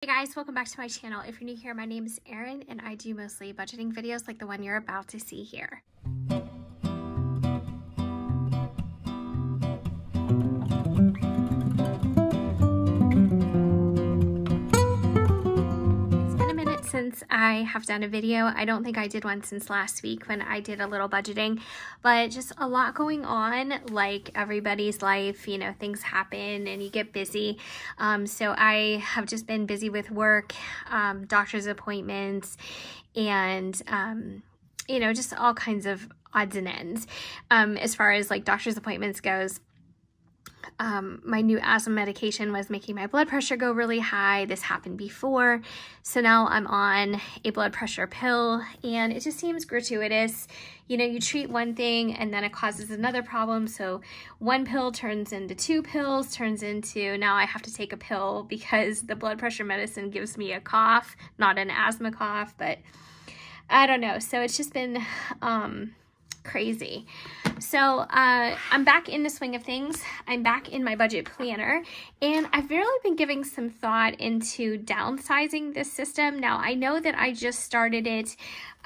Hey guys, welcome back to my channel. If you're new here, my name is Erin and I do mostly budgeting videos like the one you're about to see here. Since I have done a video. I don't think I did one since last week when I did a little budgeting, but just a lot going on, like everybody's life, you know, things happen and you get busy. So I have just been busy with work, doctor's appointments, and you know, just all kinds of odds and ends. As far as like doctor's appointments goes, my new asthma medication was making my blood pressure go really high. This happened before. So now I'm on a blood pressure pill and it just seems gratuitous. You know, you treat one thing and then it causes another problem. So one pill turns into two pills, turns into now I have to take a pill because the blood pressure medicine gives me a cough, not an asthma cough, but I don't know. So it's just been, crazy. So I'm back in the swing of things. I'm back in my budget planner and I've really been giving some thought into downsizing this system. Now I know that I just started it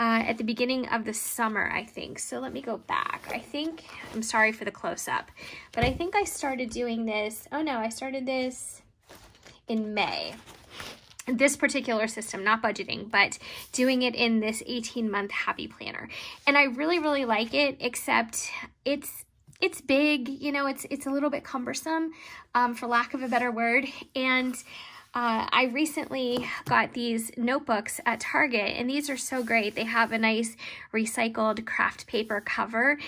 at the beginning of the summer, I think. So let me go back. I'm sorry for the close-up, but I think I started doing this. Oh no, I started this in May. This particular system, not budgeting, but doing it in this 18-month happy planner. And I really, really like it, except it's big, you know, it's a little bit cumbersome, for lack of a better word. And I recently got these notebooks at Target, and these are so great. They have a nice recycled craft paper cover.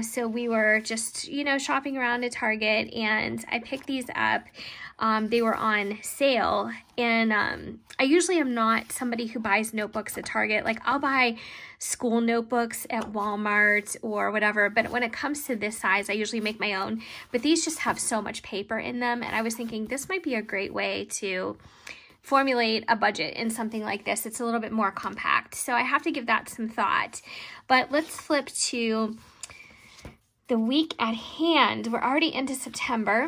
So we were just, you know, shopping around at Target, and I picked these up. They were on sale, and I usually am not somebody who buys notebooks at Target. Like, I'll buy school notebooks at Walmart or whatever, but when it comes to this size, I usually make my own. But these just have so much paper in them, and I was thinking this might be a great way to formulate a budget in something like this. It's a little bit more compact, so I have to give that some thought. But let's flip to the week at hand. We're already into September.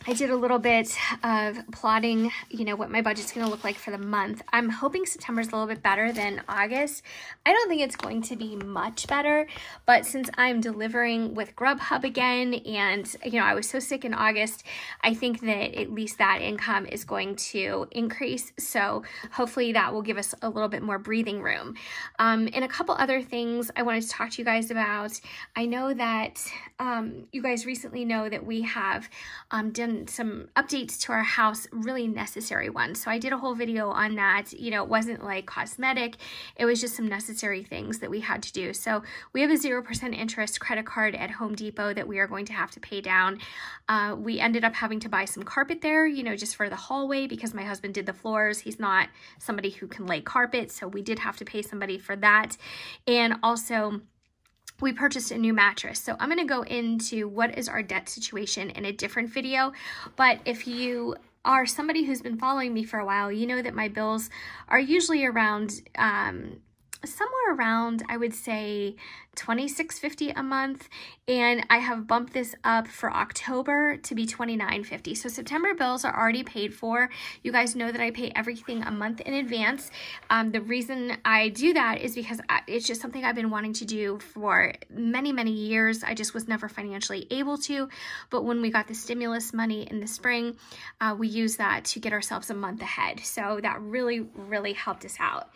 I did a little bit of plotting, you know, what my budget's going to look like for the month. I'm hoping September's a little bit better than August. I don't think it's going to be much better, but since I'm delivering with Grubhub again, and, you know, I was so sick in August, I think that at least that income is going to increase. So hopefully that will give us a little bit more breathing room. And a couple other things I wanted to talk to you guys about. I know that you guys recently know that we have done some updates to our house, really necessary ones. So I did a whole video on that. You know, it wasn't like cosmetic, it was just some necessary things that we had to do. So we have a 0% interest credit card at Home Depot that we are going to have to pay down. We ended up having to buy some carpet there, you know, just for the hallway because my husband did the floors. He's not somebody who can lay carpet, so we did have to pay somebody for that. And also, we purchased a new mattress. So I'm going to go into what is our debt situation in a different video. But if you are somebody who's been following me for a while, you know that my bills are usually around somewhere around, I would say, $26.50 a month, and I have bumped this up for October to be $29.50. So September bills are already paid for. You guys know that I pay everything a month in advance. The reason I do that is because it's just something I've been wanting to do for many, many years. I just was never financially able to, but when we got the stimulus money in the spring, we used that to get ourselves a month ahead. So that really, really helped us out.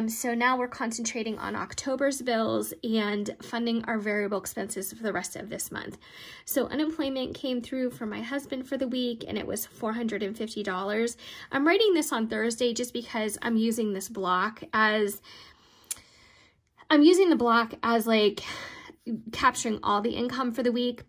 So now we're concentrating on October's bills and funding our variable expenses for the rest of this month. So unemployment came through for my husband for the week, and it was $450. I'm writing this on Thursday just because I'm using this block as, like capturing all the income for the week.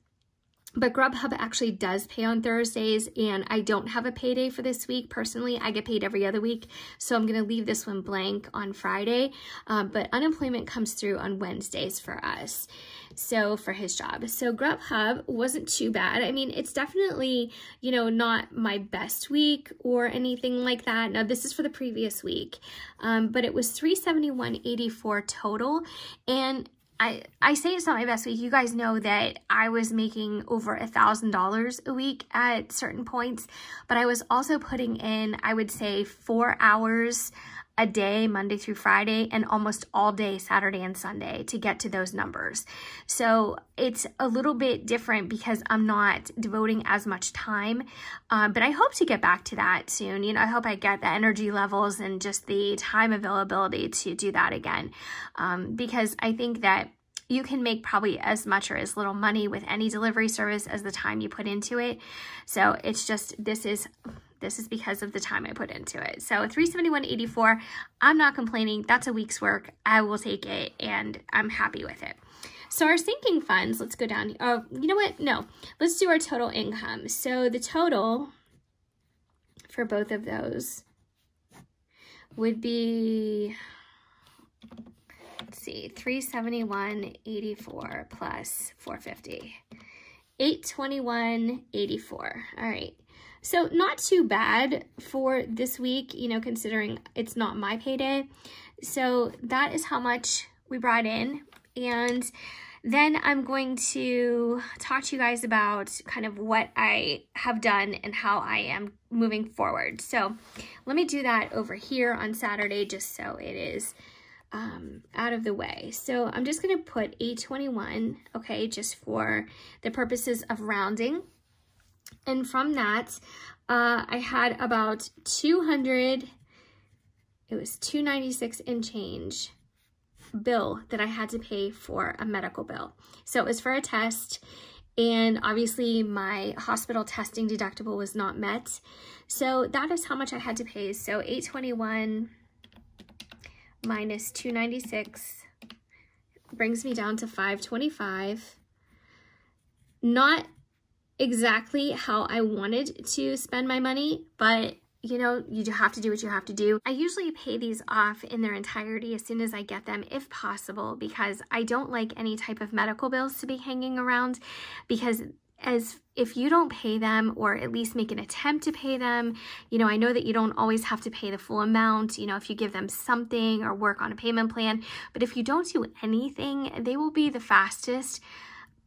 But Grubhub actually does pay on Thursdays, and I don't have a payday for this week. Personally, I get paid every other week, so I'm going to leave this one blank on Friday. But unemployment comes through on Wednesdays for us, so for his job. So Grubhub wasn't too bad. I mean, it's definitely, you know, not my best week or anything like that. Now, this is for the previous week, but it was $371.84 total, and I say it's not my best week. You guys know that I was making over $1,000 a week at certain points, but I was also putting in, I would say, 4 hours a day, Monday through Friday, and almost all day, Saturday and Sunday, to get to those numbers. So it's a little bit different because I'm not devoting as much time, but I hope to get back to that soon. You know, I hope I get the energy levels and just the time availability to do that again, because I think that you can make probably as much or as little money with any delivery service as the time you put into it. So it's just, this is because of the time I put into it. So $371.84, I'm not complaining. That's a week's work. I will take it and I'm happy with it. So our sinking funds, let's go down. Oh, you know what? No, let's do our total income. So the total for both of those would be, let's see, $371.84 plus $450, $821.84. All right. So not too bad for this week, you know, considering it's not my payday. So that is how much we brought in. And then I'm going to talk to you guys about kind of what I have done and how I am moving forward. So let me do that over here on Saturday, just so it is out of the way. So I'm just going to put $821, okay, just for the purposes of rounding. And from that, I had about $296 and change bill that I had to pay for a medical bill. So it was for a test, and obviously my hospital testing deductible was not met. So that is how much I had to pay. So $821 minus $296 brings me down to $525. Not exactly how I wanted to spend my money, but you know, you have to do what you have to do. I usually pay these off in their entirety as soon as I get them, if possible, because I don't like any type of medical bills to be hanging around, because if you don't pay them, or at least make an attempt to pay them, you know, I know that you don't always have to pay the full amount, you know, if you give them something or work on a payment plan, but if you don't do anything, they will be the fastest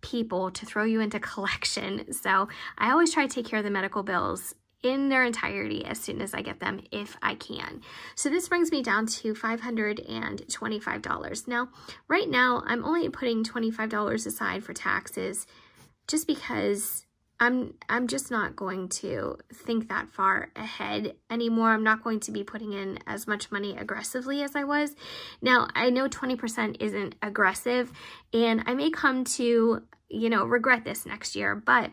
people to throw you into collection. So I always try to take care of the medical bills in their entirety as soon as I get them, if I can. So this brings me down to $525. Now, right now, I'm only putting $25 aside for taxes, just because I'm just not going to think that far ahead anymore. I'm not going to be putting in as much money aggressively as I was. Now, I know 20% isn't aggressive, and I may come to, you know, regret this next year, but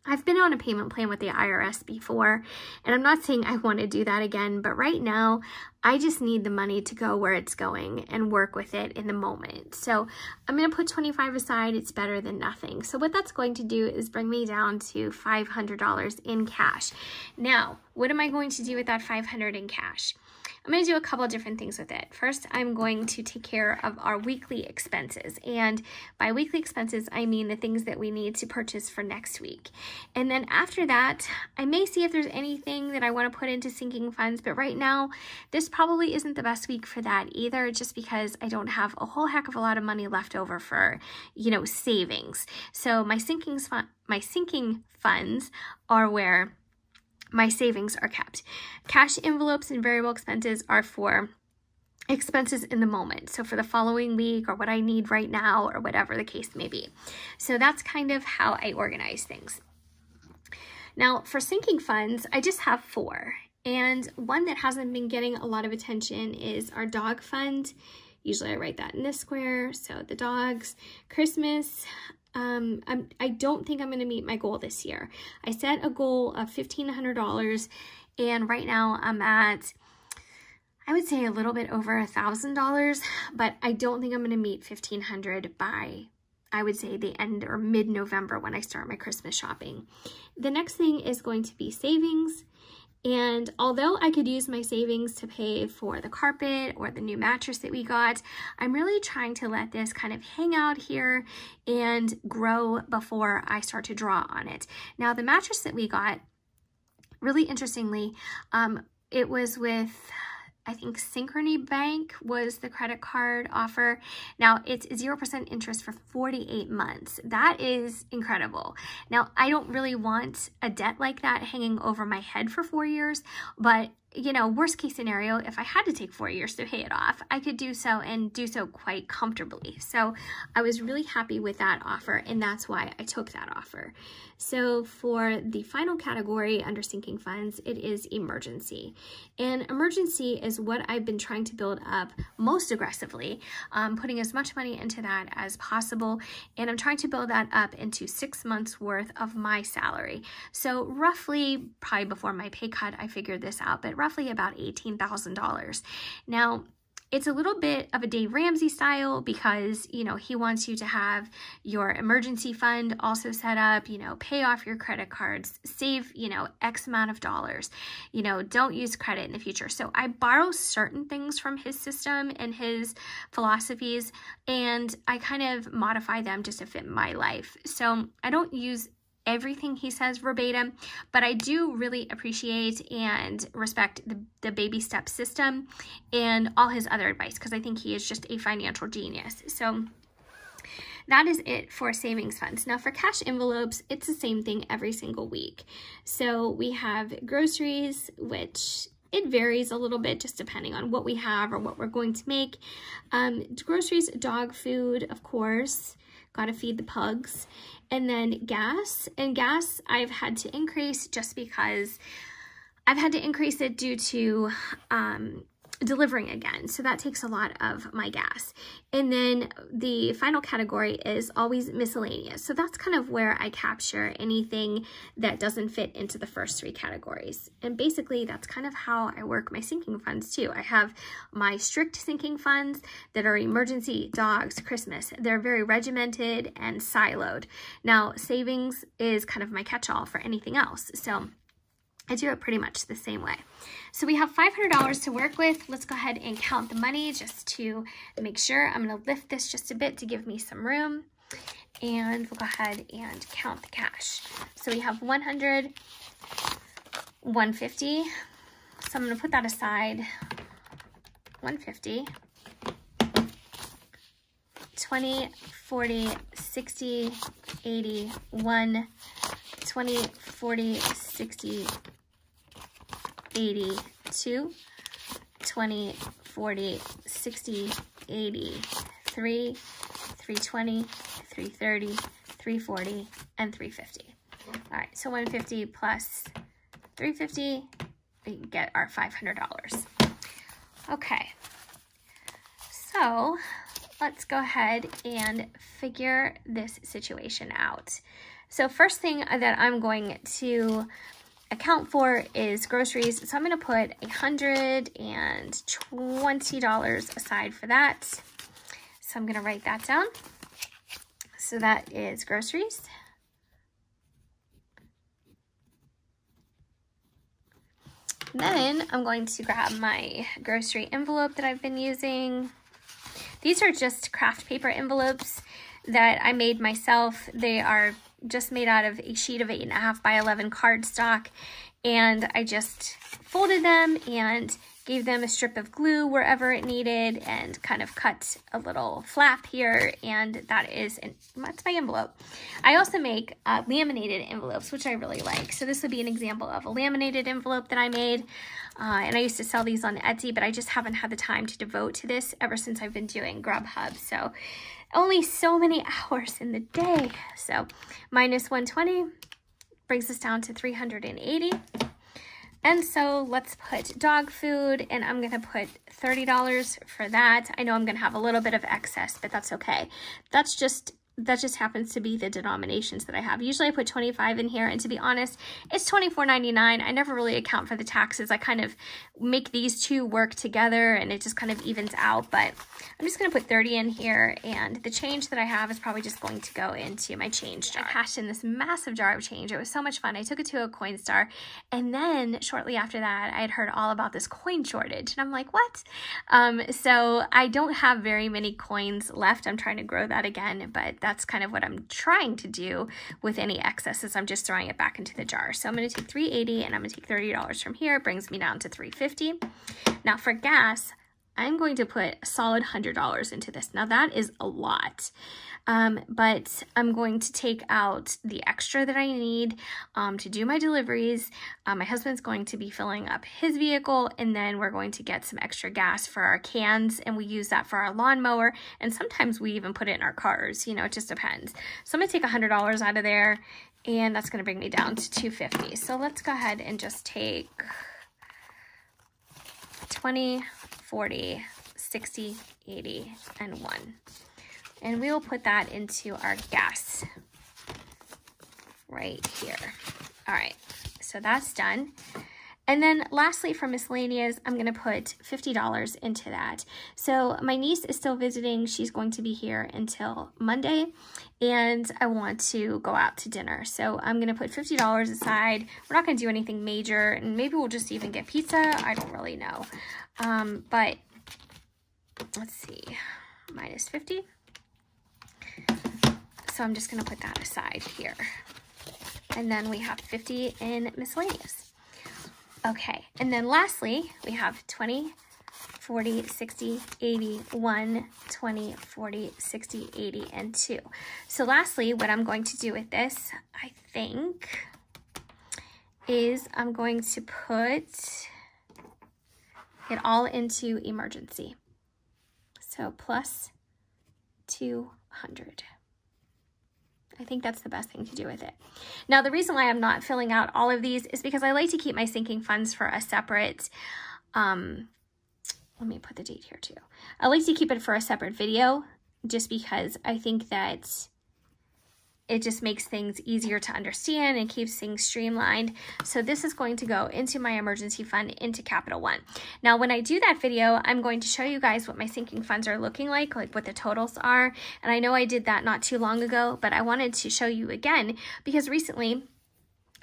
I've been on a payment plan with the IRS before, and I'm not saying I want to do that again, but right now I just need the money to go where it's going and work with it in the moment. So I'm going to put $25 aside. It's better than nothing. So what that's going to do is bring me down to $500 in cash. Now, what am I going to do with that $500 in cash? I'm going to do a couple of different things with it. First, I'm going to take care of our weekly expenses. And by weekly expenses, I mean the things that we need to purchase for next week. And then after that, I may see if there's anything that I want to put into sinking funds. But right now, this probably isn't the best week for that either, just because I don't have a whole heck of a lot of money left over for, you know, savings. So my sinking funds are where my savings are kept. Cash envelopes and variable expenses are for expenses in the moment. So for the following week, or what I need right now, or whatever the case may be. So that's kind of how I organize things. Now for sinking funds, I just have 4. And one that hasn't been getting a lot of attention is our dog fund. Usually I write that in this square. So the dogs, Christmas. I don't think I'm going to meet my goal this year. I set a goal of $1,500, and right now I'm at, I would say, a little bit over $1,000, but I don't think I'm going to meet $1,500 by, I would say, the end or mid-November when I start my Christmas shopping. The next thing is going to be savings. And although I could use my savings to pay for the carpet or the new mattress that we got, I'm really trying to let this kind of hang out here and grow before I start to draw on it. Now, the mattress that we got, really interestingly, it was with I think Synchrony Bank was the credit card offer. Now it's 0% interest for 48 months. That is incredible. Now I don't really want a debt like that hanging over my head for 4 years, but you know, worst case scenario, if I had to take 4 years to pay it off, I could do so and do so quite comfortably. So I was really happy with that offer, and that's why I took that offer. So for the final category under sinking funds, it is emergency. And emergency is what I've been trying to build up most aggressively, putting as much money into that as possible. And I'm trying to build that up into 6 months worth of my salary. So roughly, probably before my pay cut, I figured this out, but roughly about $18,000. Now, it's a little bit of a Dave Ramsey style because, you know, he wants you to have your emergency fund also set up, you know, pay off your credit cards, save, you know, X amount of dollars, you know, don't use credit in the future. So I borrow certain things from his system and his philosophies, and I kind of modify them just to fit my life. So I don't use everything he says verbatim, but I do really appreciate and respect the baby step system and all his other advice, because I think he is just a financial genius. So that is it for savings funds. Now for cash envelopes, it's the same thing every single week. So we have groceries, which it varies a little bit just depending on what we have or what we're going to make. Groceries, dog food, of course, gotta feed the pugs. And then gas, and gas I've had to increase just because I've had to increase it due to delivering again. So that takes a lot of my gas. And then the final category is always miscellaneous. So that's kind of where I capture anything that doesn't fit into the first three categories. And basically that's kind of how I work my sinking funds too. I have my strict sinking funds that are emergency, dogs, Christmas. They're very regimented and siloed. Now savings is kind of my catch-all for anything else. So I do it pretty much the same way. So we have $500 to work with. Let's go ahead and count the money just to make sure. I'm going to lift this just a bit to give me some room. And we'll go ahead and count the cash. So we have 100, 150. So I'm going to put that aside. 150, 20, 40, 60, 80, 1, 20, 40, 60, 82, 20, 40, 60, 80, 3, 320, 330, 340, and 350. All right, so 150 plus 350, we get our $500. Okay, so let's go ahead and figure this situation out. So first thing that I'm going to account for is groceries. So I'm going to put $120 aside for that. So I'm going to write that down. So that is groceries. Then I'm going to grab my grocery envelope that I've been using. These are just craft paper envelopes that I made myself. They are just made out of a sheet of 8.5 by 11 cardstock, and I just folded them and gave them a strip of glue wherever it needed and kind of cut a little flap here, and that's my envelope. I also make laminated envelopes, which I really like. So this would be an example of a laminated envelope that I made, and I used to sell these on Etsy, but I just haven't had the time to devote to this ever since I've been doing Grubhub. So only so many hours in the day. So minus 120 brings us down to 380. And so let's put dog food, and I'm going to put $30 for that. I know I'm going to have a little bit of excess, but that's okay. That just happens to be the denominations that I have. Usually I put 25 in here, and to be honest, it's $24.99. I never really account for the taxes. I kind of make these two work together, and it just kind of evens out, but I'm just going to put 30 in here, and the change that I have is probably just going to go into my change jar. I cashed in this massive jar of change. It was so much fun. I took it to a Coinstar, and then shortly after that, I had heard all about this coin shortage, and I'm like, what? So I don't have very many coins left. I'm trying to grow that again, but that's kind of what I'm trying to do with any excess, is I'm just throwing it back into the jar. So I'm going to take $3.80 and I'm going to take $30 from here. It brings me down to $3.50. Now for gas, I'm going to put a solid $100 into this. Now that is a lot, but I'm going to take out the extra that I need to do my deliveries. My husband's going to be filling up his vehicle, and then we're going to get some extra gas for our cans, and we use that for our lawnmower, and sometimes we even put it in our cars. You know, it just depends. So I'm going to take $100 out of there, and that's going to bring me down to $2.50. So let's go ahead and just take 20, 40, 60, 80, and 1. And we will put that into our gas right here. All right, so that's done. And then lastly, for miscellaneous, I'm gonna put $50 into that. So my niece is still visiting. She's going to be here until Monday, and I want to go out to dinner. So I'm gonna put $50 aside. We're not gonna do anything major, and maybe we'll just even get pizza. I don't really know. But let's see, minus 50. So I'm just gonna put that aside here. And then we have 50 in miscellaneous. Okay, and then lastly, we have 20, 40, 60, 80, 1, 20, 40, 60, 80, and 2. So lastly, what I'm going to do with this, I think, is I'm going to put it all into emergency. So plus 200. I think that's the best thing to do with it. Now, the reason why I'm not filling out all of these is because I like to keep my sinking funds for a separate, let me put the date here too. I like to keep it for a separate video, just because I think that it just makes things easier to understand and keeps things streamlined. So this is going to go into my emergency fund, into Capital One. Now, when I do that video, I'm going to show you guys what my sinking funds are looking like what the totals are. And I know I did that not too long ago, but I wanted to show you again because recently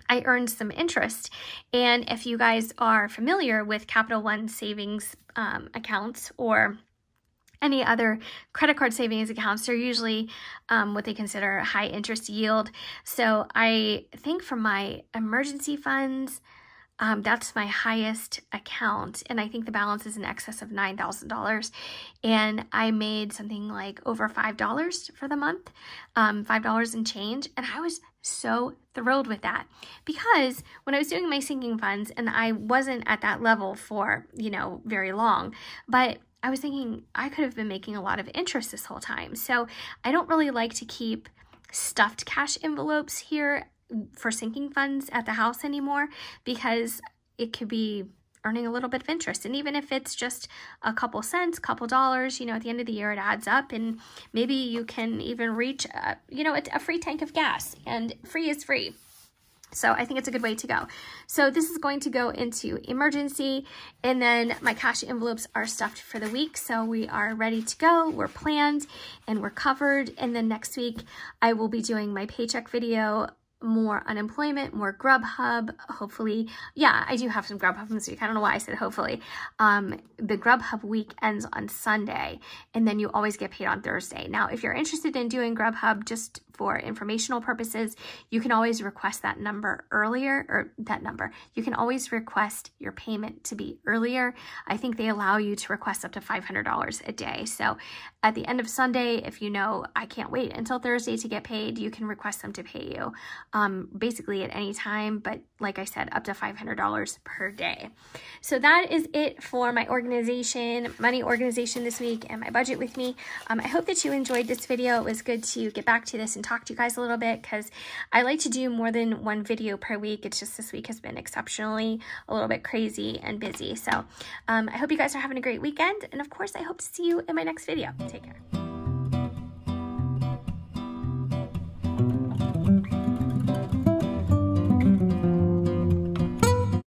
I earned some interest. And if you guys are familiar with Capital One savings accounts or any other credit card savings accounts, they're usually what they consider a high interest yield. So I think for my emergency funds, that's my highest account. And I think the balance is in excess of $9,000. And I made something like over $5 for the month, $5 and change. And I was so thrilled with that, because when I was doing my sinking funds, and I wasn't at that level for, you know, very long, but I was thinking I could have been making a lot of interest this whole time. So I don't really like to keep stuffed cash envelopes here for sinking funds at the house anymore, because it could be earning a little bit of interest. And even if it's just a couple cents, couple dollars, you know, at the end of the year, it adds up, and maybe you can even reach, you know, a free tank of gas, and free is free. So I think it's a good way to go. So this is going to go into emergency, and then my cash envelopes are stuffed for the week. So we are ready to go. We're planned and we're covered. And then next week I will be doing my paycheck video, more unemployment, more Grubhub, hopefully. Yeah, I do have some Grubhub this week. I don't know why I said hopefully. The Grubhub week ends on Sunday, and then you always get paid on Thursday. Now, if you're interested in doing Grubhub just for informational purposes, you can always request that number earlier, or that number. You can always request your payment to be earlier. I think they allow you to request up to $500 a day. So at the end of Sunday, if you know, I can't wait until Thursday to get paid, you can request them to pay you basically at any time, but like I said, up to $500 per day. So that is it for my money organization this week, and my budget with me. I hope that you enjoyed this video. It was good to get back to this and talk to you guys a little bit, because I like to do more than one video per week. It's just this week has been exceptionally a little bit crazy and busy. So I hope you guys are having a great weekend, and of course I hope to see you in my next video. Take care.